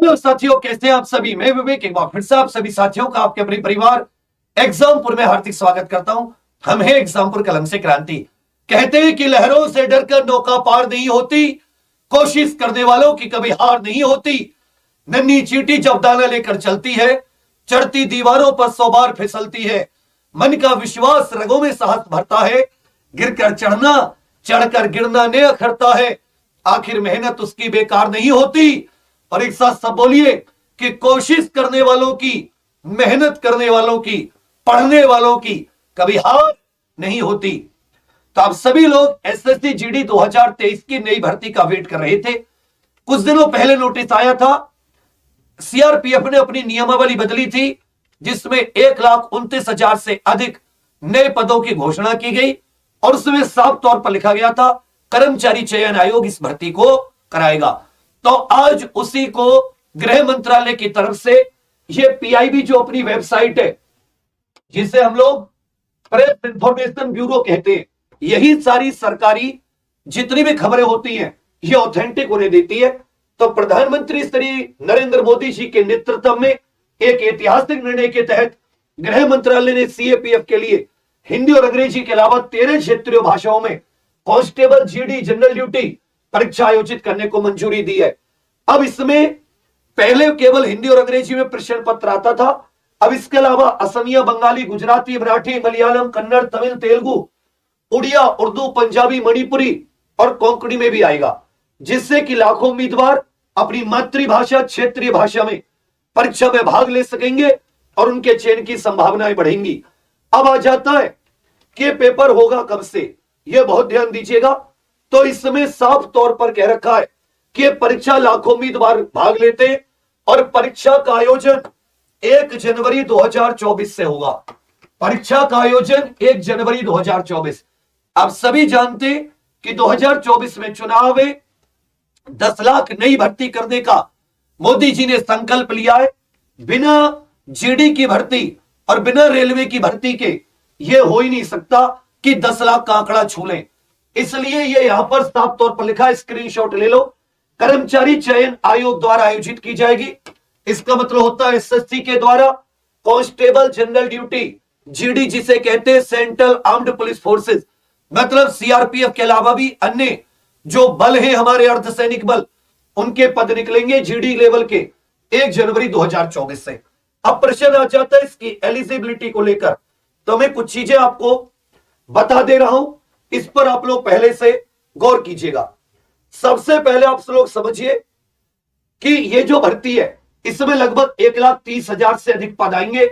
Hello साथियों, कैसे हैं आप सभी। मैं विवेक एक बार फिर से आप सभी साथियों का आपके अपने परिवार एग्जामपुर में हार्दिक स्वागत करता हूं। हम हैं एग्जामपुर कलम से क्रांति। कहते हैं कि लहरों से डरकर नौका पार नहीं होती, कोशिश करने वालों की कभी हार नहीं होती। नन्ही चींटी जब दाना लेकर चलती है, चढ़ती दीवारों पर 100 बार फिसलती है। मन का विश्वास रगों में साहस भरता है, गिरकर चढ़ना चढ़कर गिरना ने अखरता है। आखिर मेहनत उसकी बेकार नहीं होती। और एक साथ सब बोलिए कि कोशिश करने वालों की, मेहनत करने वालों की, पढ़ने वालों की कभी हार नहीं होती। तो आप सभी लोग एसएससी जीडी 2023 की नई भर्ती का वेट कर रहे थे। कुछ दिनों पहले नोटिस आया था, सीआरपीएफ ने अपनी नियमावली बदली थी, जिसमें 1,29,000 से अधिक नए पदों की घोषणा की गई और उसमें साफ तौर पर लिखा गया था कर्मचारी चयन आयोग इस भर्ती को कराएगा। तो आज उसी को गृह मंत्रालय की तरफ से ये पीआईबी जो अपनी वेबसाइट है, जिसे हम लोग प्रेस इंफॉर्मेशन ब्यूरो कहते हैं, यही सारी सरकारी जितनी भी खबरें होती हैं ये ऑथेंटिक उन्हें देती है। तो प्रधानमंत्री श्री नरेंद्र मोदी जी के नेतृत्व में एक ऐतिहासिक निर्णय के तहत गृह मंत्रालय ने सीएपीएफ के लिए हिंदी और अंग्रेजी के अलावा 13 क्षेत्रीय भाषाओं में कांस्टेबल जीडी जनरल ड्यूटी परीक्षा आयोजित करने को मंजूरी दी है। अब इसमें पहले केवल हिंदी और अंग्रेजी में प्रश्न पत्र आता था, अब इसके अलावा असमिया, बंगाली, गुजराती, मराठी, मलयालम, कन्नड़, तमिल, तेलुगु, उड़िया, उर्दू, पंजाबी, मणिपुरी और कोंकणी में भी आएगा, जिससे कि लाखों उम्मीदवार अपनी मातृभाषा क्षेत्रीय भाषा में परीक्षा में भाग ले सकेंगे और उनके चयन की संभावनाएं बढ़ेंगी। अब आ जाता है कि पेपर होगा कब से, यह बहुत ध्यान दीजिएगा। तो इसमें साफ तौर पर कह रखा है कि परीक्षा लाखों उम्मीदवार भाग लेते हैं और परीक्षा का आयोजन 1 जनवरी 2024 से होगा। परीक्षा का आयोजन 1 जनवरी 2024। आप सभी जानते कि 2024 में चुनाव में 10 लाख नई भर्ती करने का मोदी जी ने संकल्प लिया है। बिना जीडी की भर्ती और बिना रेलवे की भर्ती के यह हो ही नहीं सकता कि 10 लाख का आंकड़ा छू लें। इसलिए ये यहां पर साफ तौर पर लिखा है, स्क्रीनशॉट ले लो। कर्मचारी चयन आयोग द्वारा आयोजित की जाएगी। इसका मतलब होता है एसएससी के द्वारा कांस्टेबल जनरल ड्यूटी जीडी, जिसे कहते हैं सेंट्रल आर्म्ड पुलिस फोर्सेस, मतलब सीआरपीएफ के अलावा भी अन्य जो बल है हमारे अर्धसैनिक बल, उनके पद निकलेंगे जीडी लेवल के 1 जनवरी 2024 से। अब प्रश्न आ जाता है इसकी एलिजिबिलिटी को लेकर, तो मैं कुछ चीजें आपको बता दे रहा हूं, इस पर आप लोग पहले से गौर कीजिएगा। सबसे पहले आप लोग समझिए कि ये जो भर्ती है इसमें लगभग 1,30,000 से अधिक पद आएंगे,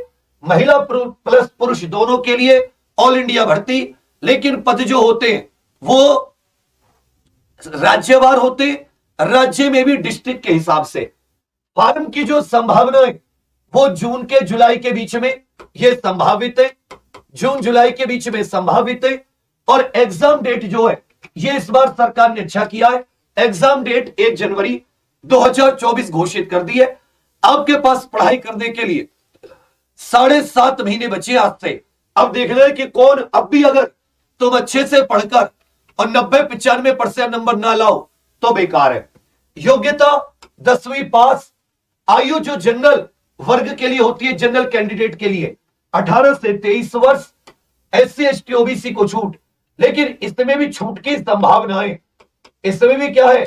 महिला प्लस पुरुष दोनों के लिए ऑल इंडिया भर्ती। लेकिन पद जो होते हैं वो राज्यवार होते, राज्य में भी डिस्ट्रिक्ट के हिसाब से। फॉर्म की जो संभावना है वो जून के जुलाई के बीच में ये संभावित है, जून जुलाई के बीच में संभावित है। और एग्जाम डेट जो है ये इस बार सरकार ने अच्छा किया है, एग्जाम डेट 1 जनवरी 2024 घोषित कर दी है। आपके पास पढ़ाई करने के लिए 7.5 महीने बचे आज से। अब देखना है कि कौन, अब भी अगर तुम अच्छे से पढ़कर और 90-95% नंबर ना लाओ तो बेकार है। योग्यता 10वीं पास। आयु जो जनरल वर्ग के लिए होती है, जनरल कैंडिडेट के लिए 18 से 23 वर्ष। एससी एसटी ओबीसी को छूट, लेकिन इसमें भी छूट की संभावना है। इसमें भी क्या है,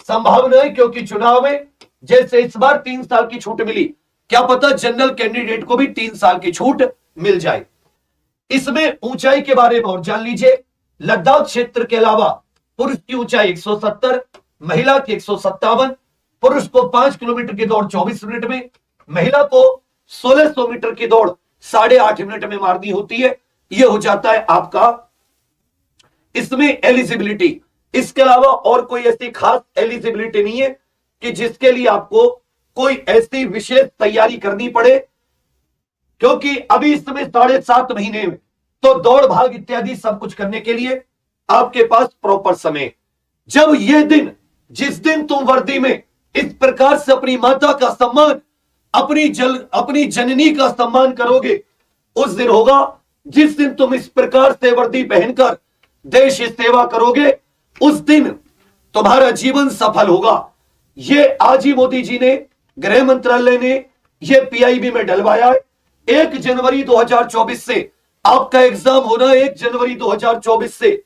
संभावना है, क्योंकि चुनाव में जैसे इस बार 3 साल की छूट मिली, क्या पता जनरल कैंडिडेट को भी 3 साल की छूट मिल जाए। इसमें ऊंचाई के बारे में और जान लीजिए। लद्दाख क्षेत्र के अलावा पुरुष की ऊंचाई 170, महिला की 157। पुरुष को 5 किलोमीटर की दौड़ 24 मिनट में, महिला को 1600 मीटर की दौड़ 8.5 मिनट में मारनी होती है। यह हो जाता है आपका इसमें एलिजिबिलिटी। इसके अलावा और कोई ऐसी खास एलिजिबिलिटी नहीं है कि जिसके लिए आपको कोई ऐसी विशेष तैयारी करनी पड़े, क्योंकि अभी इसमें 7.5 महीने में तो दौड़ भाग इत्यादि सब कुछ करने के लिए आपके पास प्रॉपर समय। जब यह दिन, जिस दिन तुम वर्दी में इस प्रकार से अपनी माता का सम्मान, अपनी जननी का सम्मान करोगे, उस दिन होगा जिस दिन तुम इस प्रकार से वर्दी पहनकर देश की सेवा करोगे, उस दिन तुम्हारा जीवन सफल होगा। ये आज ही मोदी जी ने गृह मंत्रालय ने यह पीआईबी में डलवाया है। 1 जनवरी 2024 से आपका एग्जाम होना, 1 जनवरी 2024 से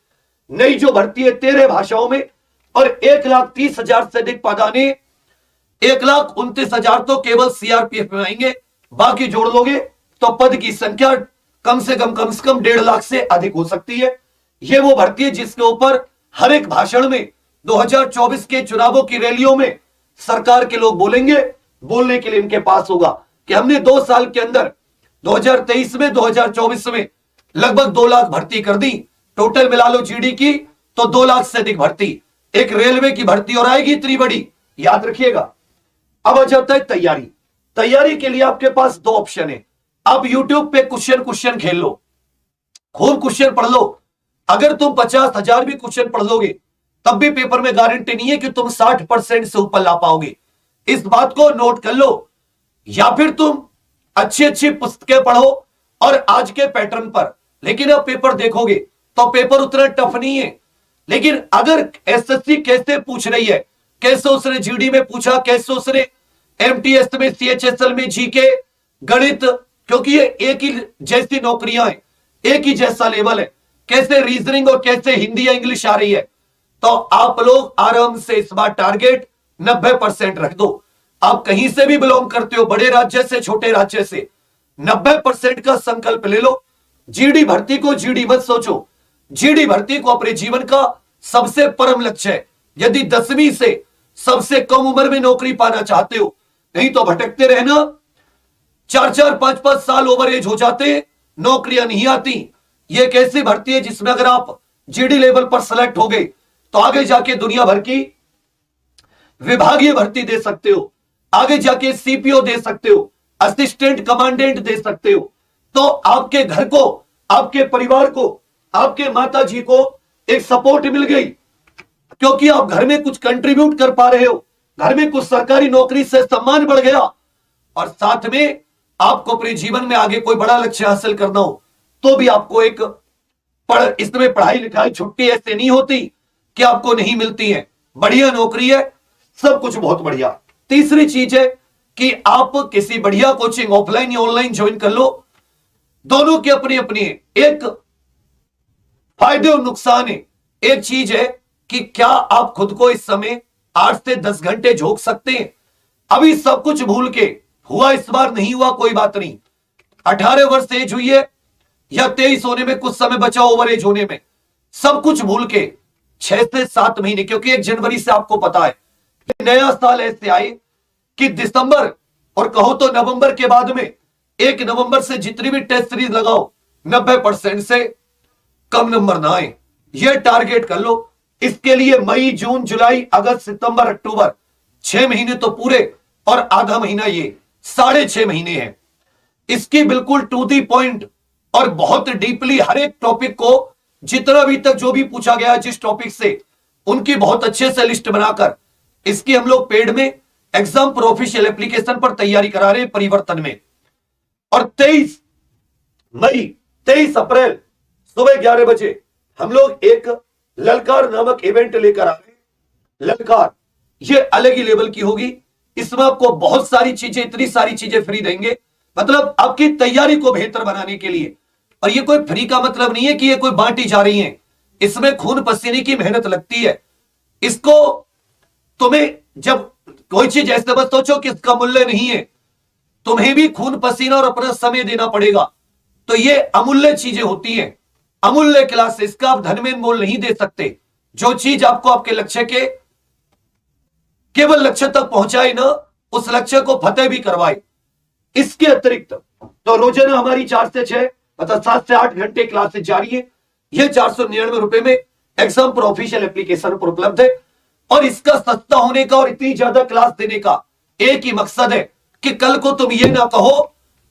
नई जो भर्ती है 13 भाषाओं में, और 1,30,000 से अधिक पदाने, 1,29,000 तो केवल सीआरपीएफ में आएंगे, बाकी जोड़ लोगे तो पद की संख्या कम से कम 1.5 लाख से अधिक हो सकती है। यह वो भर्ती है जिसके ऊपर हर एक भाषण में 2024 के चुनावों की रैलियों में सरकार के लोग बोलेंगे। बोलने के लिए इनके पास होगा कि हमने 2 साल के अंदर 2023 में 2024 में लगभग 2 लाख भर्ती कर दी। टोटल मिला लो जीडी की तो 2 लाख से अधिक भर्ती। एक रेलवे की भर्ती और आएगी इतनी बड़ी, याद रखिएगा। अब आ जाता है तैयारी। तैयारी के लिए आपके पास 2 ऑप्शन है। आप यूट्यूब पे क्वेश्चन खेल लो, खूब क्वेश्चन पढ़ लो। अगर तुम 50,000 भी क्वेश्चन पढ़ लोगे तब भी पेपर में गारंटी नहीं है कि तुम 60% से ऊपर ला पाओगे। इस बात को नोट कर लो। या फिर तुम अच्छी अच्छी पुस्तकें पढ़ो और आज के पैटर्न पर, लेकिन अब पेपर देखोगे तो पेपर उतना टफ नहीं है। लेकिन अगर एसएससी कैसे पूछ रही है, कैसे उसने जीडी में पूछा, कैसे उसने एमटीएस में, सीएचएसएल में, जीके, गणित, क्योंकि ये एक ही जैसी नौकरियां हैं, एक ही जैसा लेवल है, कैसे रीजनिंग और कैसे हिंदी या इंग्लिश आ रही है, तो आप लोग आराम से इस बार टारगेट 90% रख दो। आप कहीं से भी बिलोंग करते हो, बड़े राज्य से, छोटे राज्य से, 90% का संकल्प ले लो। जीडी भर्ती को जीडी मत सोचो, जीडी भर्ती को अपने जीवन का सबसे परम लक्ष्य है। यदि 10वीं से सबसे कम उम्र में नौकरी पाना चाहते हो, नहीं तो भटकते रहना। 4-4, 5-5 साल ओवर एज हो जाते, नौकरियां नहीं आती। यह एक ऐसी भर्ती है जिसमें अगर आप जीडी लेवल पर सेलेक्ट हो गए तो आगे जाके दुनिया भर की विभागीय भर्ती दे सकते हो, आगे जाके सीपीओ दे सकते हो, असिस्टेंट कमांडेंट दे सकते हो। तो आपके घर को, आपके परिवार को, आपके माता जी को एक सपोर्ट मिल गई, क्योंकि आप घर में कुछ कंट्रीब्यूट कर पा रहे हो, घर में कुछ सरकारी नौकरी से सम्मान बढ़ गया, और साथ में आपको अपने जीवन में आगे कोई बड़ा लक्ष्य हासिल करना हो तो भी आपको एक इसमें पढ़ाई लिखाई छुट्टी ऐसे नहीं होती कि आपको नहीं मिलती है। बढ़िया नौकरी है, सब कुछ बहुत बढ़िया। तीसरी चीज है कि आप किसी बढ़िया कोचिंग ऑफलाइन या ऑनलाइन ज्वाइन कर लो। दोनों के अपने अपने एक फायदे और नुकसान है। एक चीज है कि क्या आप खुद को इस समय 8 से 10 घंटे झोंक सकते हैं। अभी सब कुछ भूल के, हुआ इस बार नहीं हुआ कोई बात नहीं, 18 वर्ष एज हुई है या 23 होने में कुछ समय बचा ओवर एज होने में, सब कुछ भूल के 6 से 7 महीने, क्योंकि 1 जनवरी से आपको पता है नया साल ऐसे आए कि दिसंबर और कहो तो नवंबर के बाद में 1 नवंबर से जितनी भी टेस्ट सीरीज लगाओ 90% से कम नंबर ना आए, यह टारगेट कर लो। इसके लिए मई, जून, जुलाई, अगस्त, सितंबर, अक्टूबर 6 महीने तो पूरे, और आधा महीना ये 6.5 महीने हैं। इसकी बिल्कुल टू दी पॉइंट और बहुत डीपली हर एक टॉपिक को, जितना अभी तक जो भी पूछा गया जिस टॉपिक से, उनकी बहुत अच्छे से लिस्ट बनाकर इसकी हम लोग पेड में एग्जाम पर ऑफिशियल एप्लीकेशन पर तैयारी करा रहे हैं परिवर्तन में। और 23 मई, 23 अप्रैल सुबह 11 बजे हम लोग एक ललकार नामक इवेंट लेकर आ रहे हैं। ललकार ये अलग ही लेवल की होगी। इसमें आपको बहुत सारी चीजें, इतनी सारी चीजें फ्री देंगे, मतलब आपकी तैयारी को बेहतर बनाने के लिए। और ये कोई फ्री का मतलब नहीं है कि ये कोई बांटी जा रही है, इसमें खून पसीने की मेहनत लगती है। इसको तुम्हें जब कोई चीज ऐसे मत सोचो कि इसका मूल्य नहीं है, तुम्हें भी खून पसीना और अपना समय देना पड़ेगा। तो ये अमूल्य चीजें होती हैं, अमूल्य क्लासेस का आप धन में मोल नहीं दे सकते। जो चीज आपको आपके लक्ष्य के केवल लक्ष्य तक पहुंचाए ना, उस लक्ष्य को फतेह भी करवाए। इसके अतिरिक्त तो रोजाना हमारी 4 से 6 मतलब 7 से 8 घंटे क्लासेस जारी है। यह 499 रुपए में एग्जाम पर ऑफिशियल एप्लीकेशन पर उपलब्ध है। और इसका सस्ता होने का और इतनी ज्यादा क्लास देने का एक ही मकसद है कि कल को तुम ये ना कहो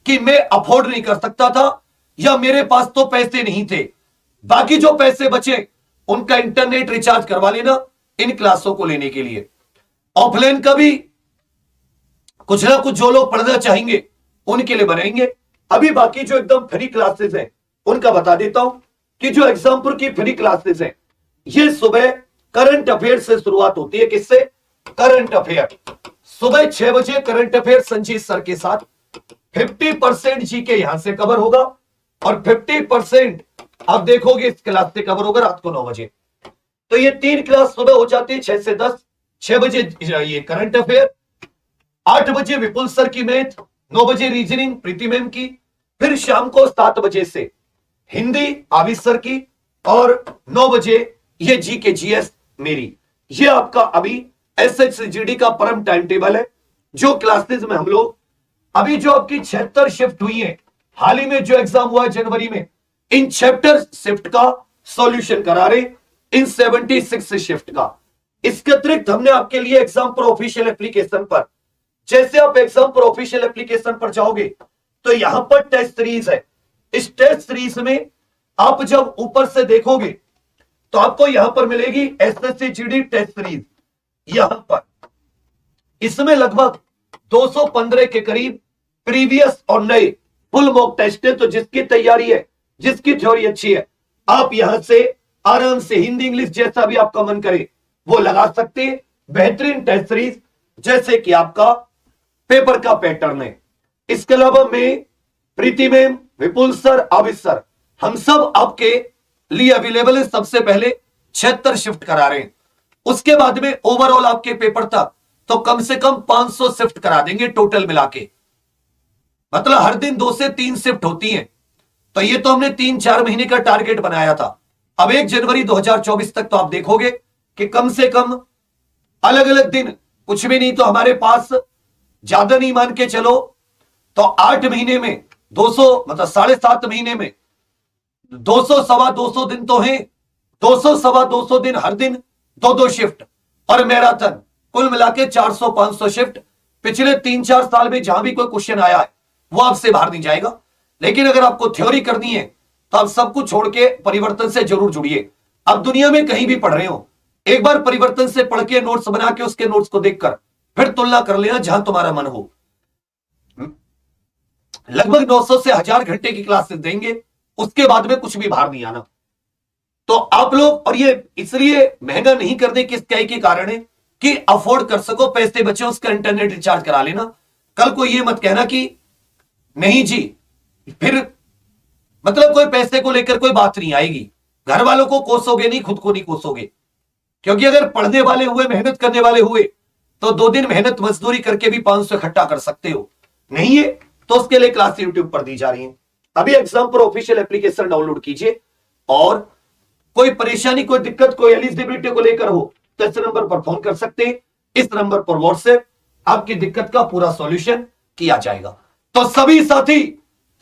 कि मैं अफोर्ड नहीं कर सकता था या मेरे पास तो पैसे नहीं थे। बाकी जो पैसे बचे उनका इंटरनेट रिचार्ज करवा लेना इन क्लासों को लेने के लिए। ऑफलाइन का भी कुछ ना कुछ जो लोग पढ़ना चाहेंगे उनके लिए बनाएंगे। अभी बाकी जो एकदम फ्री क्लासेस हैं उनका बता देता हूं कि जो एग्जाम्पल की फ्री क्लासेस हैं, ये सुबह करंट अफेयर से शुरुआत होती है। किससे? Current affair. सुबह 6 बजे करंट अफेयर संजीत सर के साथ 50% जीके यहां से कवर होगा और 50% आप देखोगे इस क्लास से कवर होगा रात को 9 बजे। तो ये 3 क्लास सुबह हो जाती है 6 से 10। 6 बजे ये करंट अफेयर, 8 बजे विपुल सर की मैथ, 9 बजे रीजनिंग प्रीति मैम की, फिर शाम को 7 बजे से हिंदी आविश सर की और 9 बजे ये जीके जीएस मेरी। ये आपका अभी एसएचजीडी का परम टाइम टेबल है। जो क्लासेस में हम लोग अभी जो आपकी 76 शिफ्ट हुई है, हाल ही में जो एग्जाम हुआ है जनवरी में, इन चैप्टर शिफ्ट का सॉल्यूशन करा रहे, इन 76 शिफ्ट का। इसके अतिरिक्त हमने आपके लिए एग्जाम पर ऑफिशियल एप्लीकेशन पर, जैसे आप एग्जाम पर ऑफिशियल एप्लीकेशन पर जाओगे तो यहां पर टेस्ट सीरीज है। इस टेस्ट सीरीज में आप जब ऊपर से देखोगे तो आपको यहां पर मिलेगी एसएससी टेस्ट सीरीज। यहां पर इसमें लगभग 215 के करीब प्रीवियस और नए फुल मॉक टेस्ट है। तो जिसकी तैयारी है, जिसकी थ्योरी अच्छी है, आप यहां से आराम से हिंदी इंग्लिश जैसा भी आपका मन करे वो लगा सकते हैं। बेहतरीन टेस्ट सीरीज जैसे कि आपका पेपर का पैटर्न है। इसके अलावा मैं, प्रीति मैम, विपुल सर, आविश सर, हम सब आपके लिए अवेलेबल है। सबसे पहले 76 शिफ्ट करा रहे हैं, उसके बाद में ओवरऑल आपके पेपर था तो कम से कम 500 शिफ्ट करा देंगे टोटल मिला के। मतलब हर दिन 2 से 3 शिफ्ट होती हैं। तो ये तो हमने 3-4 महीने का टारगेट बनाया था। अब 1 जनवरी 2024 तक तो आप देखोगे कि कम से कम अलग अलग दिन, कुछ भी नहीं तो हमारे पास ज्यादा नहीं मान के चलो तो 8 महीने में 200, मतलब 7.5 महीने में 200 सवा 200 दिन तो हैं। 200 सवा 200 दिन, हर दिन 2-2 शिफ्ट और मैराथन, कुल मिला के 400-500 शिफ्ट। पिछले 3-4 साल में जहां भी कोई क्वेश्चन आया है वो आपसे बाहर नहीं जाएगा। लेकिन अगर आपको थ्योरी करनी है तो आप सब कुछ छोड़ के परिवर्तन से जरूर जुड़िए। अब दुनिया में कहीं भी पढ़ रहे हो, एक बार परिवर्तन से पढ़ के नोट्स बना के उसके नोट्स को देखकर फिर तुलना कर लेना जहां तुम्हारा मन हो। लगभग 900 से 1000 घंटे की क्लासेस देंगे, उसके बाद में कुछ भी बाहर नहीं आना। तो आप लोग, और ये इसलिए महंगा नहीं करने के के कारण है कि अफोर्ड कर सको, पैसे बचे उसका इंटरनेट रिचार्ज करा लेना। कल को ये मत कहना कि नहीं जी, फिर मतलब कोई पैसे को लेकर कोई बात नहीं आएगी। घर वालों को कोसोगे नहीं, खुद को नहीं कोसोगे। क्योंकि अगर पढ़ने वाले हुए, मेहनत करने वाले हुए तो 2 दिन मेहनत मजदूरी करके भी 500 इकट्ठा कर सकते हो। नहीं है तो उसके लिए क्लास यूट्यूब पर दी जा रही है। अभी एग्जाम पर ऑफिशियल एप्लीकेशन डाउनलोड कीजिए और कोई परेशानी, कोई दिक्कत, कोई एलिजिबिलिटी को लेकर हो तो इस नंबर पर फोन कर सकते हैं। इस नंबर पर व्हाट्सएप आपकी दिक्कत का पूरा सॉल्यूशन किया जाएगा। तो सभी साथी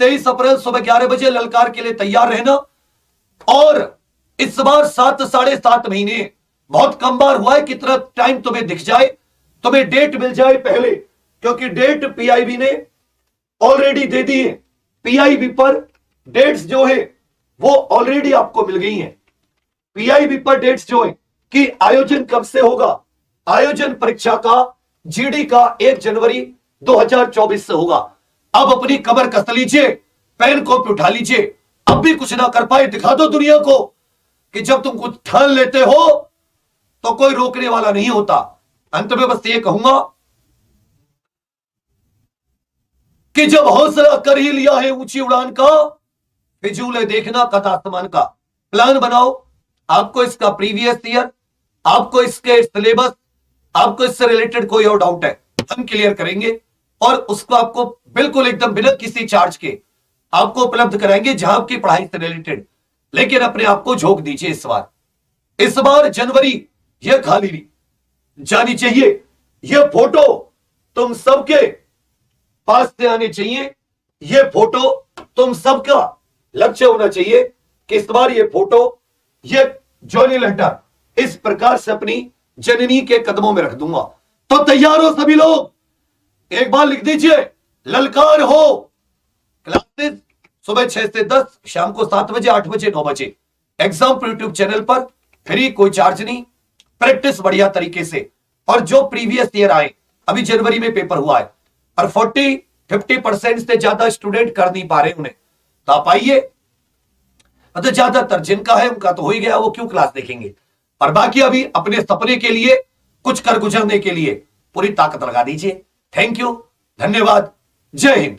23 अप्रैल सुबह 11 बजे ललकार के लिए तैयार रहना। और इस बार 7-7.5 महीने बहुत कम बार हुआ है, कितना टाइम तुम्हें दिख जाए, तुम्हें डेट मिल जाए पहले, क्योंकि डेट पीआईबी ने ऑलरेडी दे दी है। पीआईबी पर डेट्स जो है वो ऑलरेडी आपको मिल गई हैं। पीआईबी पर डेट्स जो है कि आयोजन कब से होगा, आयोजन परीक्षा का जीडी का 1 जनवरी 2024 से होगा। अब अपनी कमर कस लीजिए, पेन कॉपी उठा लीजिए। अब भी कुछ ना कर पाए दिखा दो दुनिया को कि जब तुम कुछ ठान लेते हो तो कोई रोकने वाला नहीं होता। अंत में बस ये कहूंगा कि जब हौसला कर ही लिया है ऊंची उड़ान का, फिजूल है देखना कद आसमान का। प्लान बनाओ, आपको इसका प्रीवियस ईयर, आपको इसके सिलेबस, आपको इससे रिलेटेड कोई और डाउट है हम क्लियर करेंगे और उसको आपको बिल्कुल एकदम बिना किसी चार्ज के आपको उपलब्ध कराएंगे जहां आपकी पढ़ाई से रिलेटेड। लेकिन अपने आप को झोंक दीजिए। इस बार जनवरी यह खाली नहीं जानी चाहिए। यह फोटो तुम सबके पास से आने चाहिए। यह फोटो तुम सबका लक्ष्य होना चाहिए कि इस बार यह फोटो, यह जॉनी लेटर इस प्रकार से अपनी जननी के कदमों में रख दूंगा। तो तैयार हो सभी लोग, एक बार लिख दीजिए ललकार हो। क्लासेस सुबह 6 से 10, शाम को 7 बजे, 8 बजे, 9 बजे। एग्जाम पर यूट्यूब चैनल पर फ्री, कोई चार्ज नहीं। प्रैक्टिस बढ़िया तरीके से। और जो प्रीवियस ईयर आए, अभी जनवरी में पेपर हुआ है और 40-50% से ज्यादा स्टूडेंट कर नहीं पा रहे उन्हें, तो आप आइए। मतलब ज्यादातर जिनका है उनका तो हो ही गया, वो क्यों क्लास देखेंगे। और बाकी अभी अपने सपने के लिए, कुछ कर गुजरने के लिए पूरी ताकत लगा दीजिए। थैंक यू, धन्यवाद, जय हिंद।